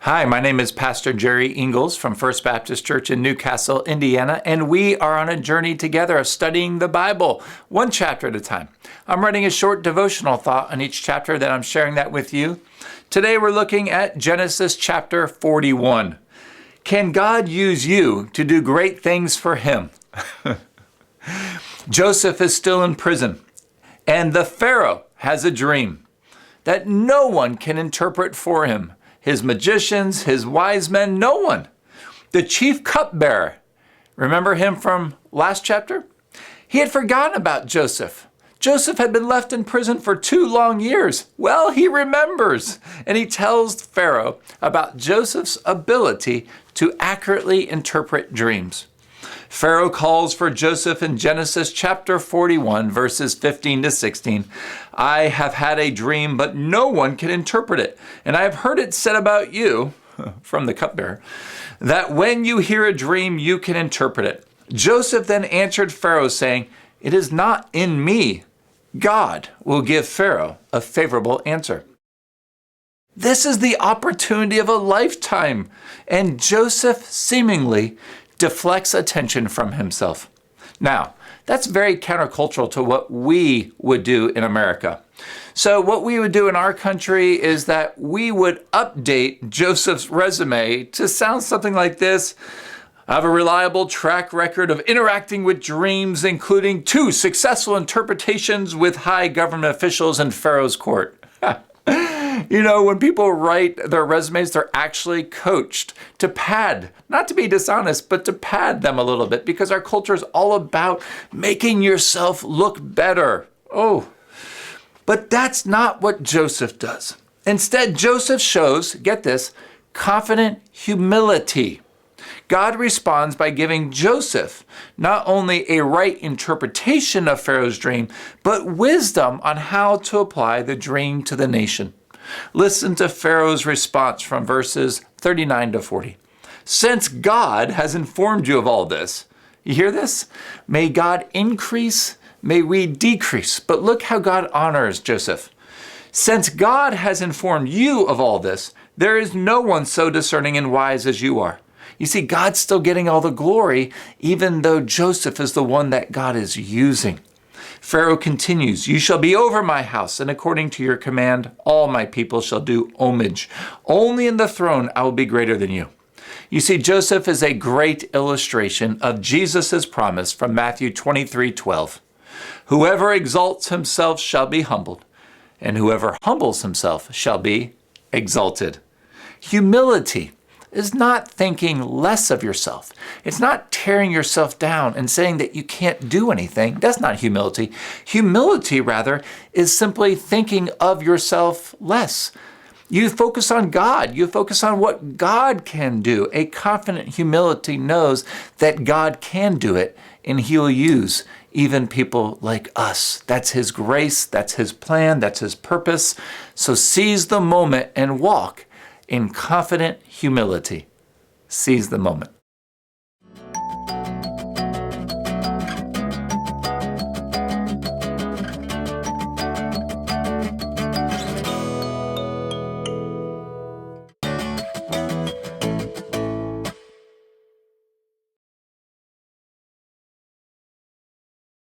Hi, my name is Pastor Jerry Ingalls from First Baptist Church in Newcastle, Indiana, and we are on a journey together of studying the Bible, one chapter at a time. I'm writing a short devotional thought on each chapter that I'm sharing that with you. Today we're looking at Genesis chapter 41. Can God use you to do great things for him? Joseph is still in prison, and the Pharaoh has a dream that no one can interpret for him. His magicians, his wise men, no one. The chief cupbearer, remember him from last chapter? He had forgotten about Joseph. Joseph had been left in prison for 2 long years. Well, he remembers, and he tells Pharaoh about Joseph's ability to accurately interpret dreams. Pharaoh calls for Joseph in Genesis chapter 41, verses 15 to 16. I have had a dream, but no one can interpret it. And I have heard it said about you, from the cupbearer, that when you hear a dream, you can interpret it. Joseph then answered Pharaoh, saying, it is not in me. God will give Pharaoh a favorable answer. This is the opportunity of a lifetime, and Joseph seemingly deflects attention from himself. Now, that's very countercultural to what we would do in America. So what we would do in our country is that we would update Joseph's resume to sound something like this. I have a reliable track record of interacting with dreams, including 2 successful interpretations with high government officials in Pharaoh's court. You know, when people write their resumes, they're actually coached to pad, not to be dishonest, but to pad them a little bit, because our culture is all about making yourself look better. Oh, but that's not what Joseph does. Instead, Joseph shows, get this, confident humility. God responds by giving Joseph not only a right interpretation of Pharaoh's dream, but wisdom on how to apply the dream to the nation. Listen to Pharaoh's response from verses 39 to 40. Since God has informed you of all this, you hear this? May God increase, may we decrease. But look how God honors Joseph. Since God has informed you of all this, there is no one so discerning and wise as you are. You see, God's still getting all the glory, even though Joseph is the one that God is using. Pharaoh continues, you shall be over my house, and according to your command, all my people shall do homage. Only in the throne I will be greater than you. You see, Joseph is a great illustration of Jesus' promise from Matthew 23:12. Whoever exalts himself shall be humbled, and whoever humbles himself shall be exalted. Humility is not thinking less of yourself. It's not tearing yourself down and saying that you can't do anything. That's not humility. Humility, rather, is simply thinking of yourself less. You focus on God. You focus on what God can do. A confident humility knows that God can do it, and he'll use even people like us. That's his grace. That's his plan. That's his purpose. So seize the moment and walk in confident humility. Seize the moment.